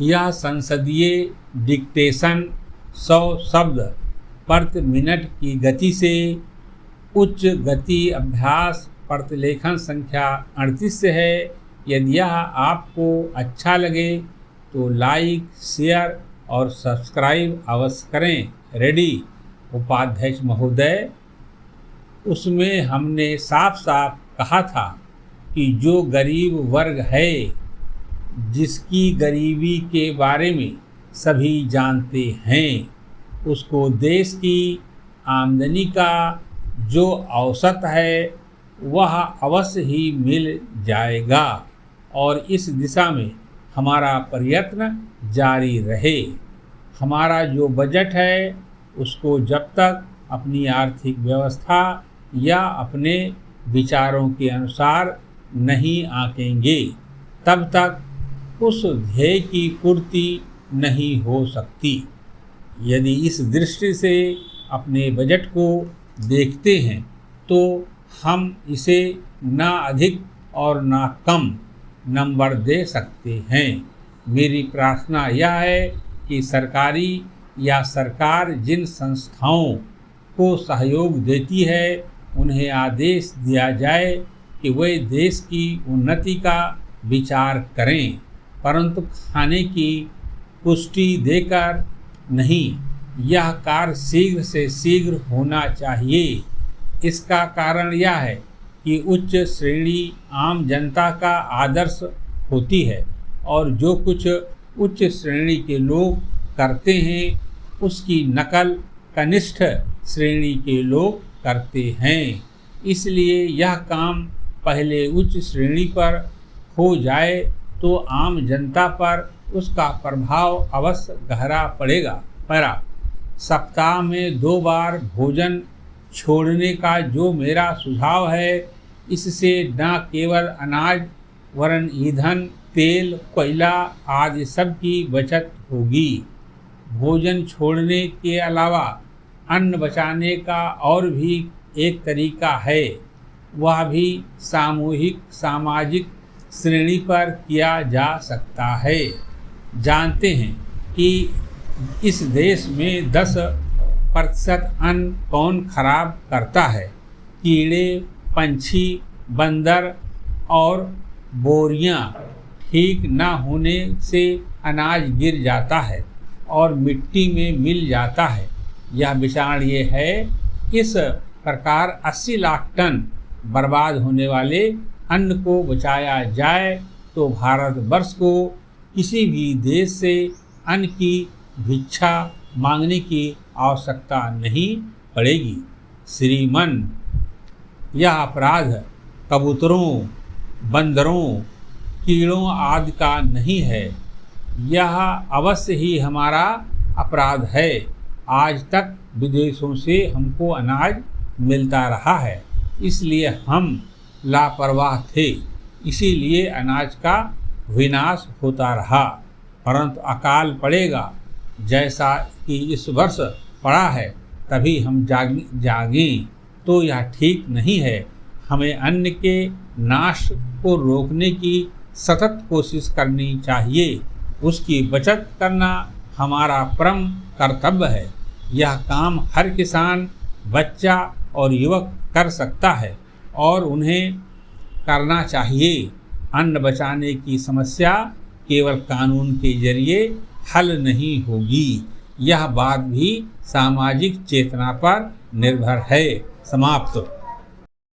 यह संसदीय डिक्टेशन 100 शब्द प्रति मिनट की गति से उच्च गति अभ्यास प्रतिलेखन संख्या 38 से है। यदि यह आपको अच्छा लगे तो लाइक, शेयर और सब्सक्राइब अवश्य करें। रेडी उपाध्यक्ष महोदय, उसमें हमने साफ साफ कहा था कि जो गरीब वर्ग है, जिसकी गरीबी के बारे में सभी जानते हैं, उसको देश की आमदनी का जो औसत है वह अवश्य ही मिल जाएगा और इस दिशा में हमारा प्रयत्न जारी रहे। हमारा जो बजट है उसको जब तक अपनी आर्थिक व्यवस्था या अपने विचारों के अनुसार नहीं आंकेंगे तब तक उस ध्येय की पूर्ति नहीं हो सकती। यदि इस दृष्टि से अपने बजट को देखते हैं तो हम इसे ना अधिक और ना कम नंबर दे सकते हैं। मेरी प्रार्थना यह है कि सरकारी या सरकार जिन संस्थाओं को सहयोग देती है उन्हें आदेश दिया जाए कि वे देश की उन्नति का विचार करें, परंतु खाने की पुष्टि देकर नहीं। यह कार्य शीघ्र से शीघ्र होना चाहिए। इसका कारण यह है कि उच्च श्रेणी आम जनता का आदर्श होती है और जो कुछ उच्च श्रेणी के लोग करते हैं उसकी नकल कनिष्ठ श्रेणी के लोग करते हैं। इसलिए यह काम पहले उच्च श्रेणी पर हो जाए तो आम जनता पर उसका प्रभाव अवश्य गहरा पड़ेगा। सप्ताह में 2 बार भोजन छोड़ने का जो मेरा सुझाव है, इससे न केवल अनाज वरन ईंधन, तेल, कोयला आदि सब की बचत होगी। भोजन छोड़ने के अलावा अन्न बचाने का और भी एक तरीका है, वह भी सामूहिक सामाजिक श्रेणी पर किया जा सकता है। जानते हैं कि इस देश में 10% अन्न कौन खराब करता है? कीड़े, पंछी, बंदर और बोरियां ठीक न होने से अनाज गिर जाता है और मिट्टी में मिल जाता है। यह विचार ये है, इस प्रकार 80 लाख टन बर्बाद होने वाले अन्न को बचाया जाए तो भारतवर्ष को किसी भी देश से अन्न की भिक्षा मांगने की आवश्यकता नहीं पड़ेगी। श्रीमन, यह अपराध कबूतरों, बंदरों, कीड़ों आदि का नहीं है, यह अवश्य ही हमारा अपराध है। आज तक विदेशों से हमको अनाज मिलता रहा है, इसलिए हम लापरवाह थे, इसीलिए अनाज का विनाश होता रहा। परंतु अकाल पड़ेगा जैसा कि इस वर्ष पड़ा है, तभी हम जागें तो यह ठीक नहीं है। हमें अन्न के नाश को रोकने की सतत कोशिश करनी चाहिए। उसकी बचत करना हमारा परम कर्तव्य है। यह काम हर किसान, बच्चा और युवक कर सकता है और उन्हें करना चाहिए। अन्न बचाने की समस्या केवल कानून के जरिए हल नहीं होगी, यह बात भी सामाजिक चेतना पर निर्भर है। समाप्त।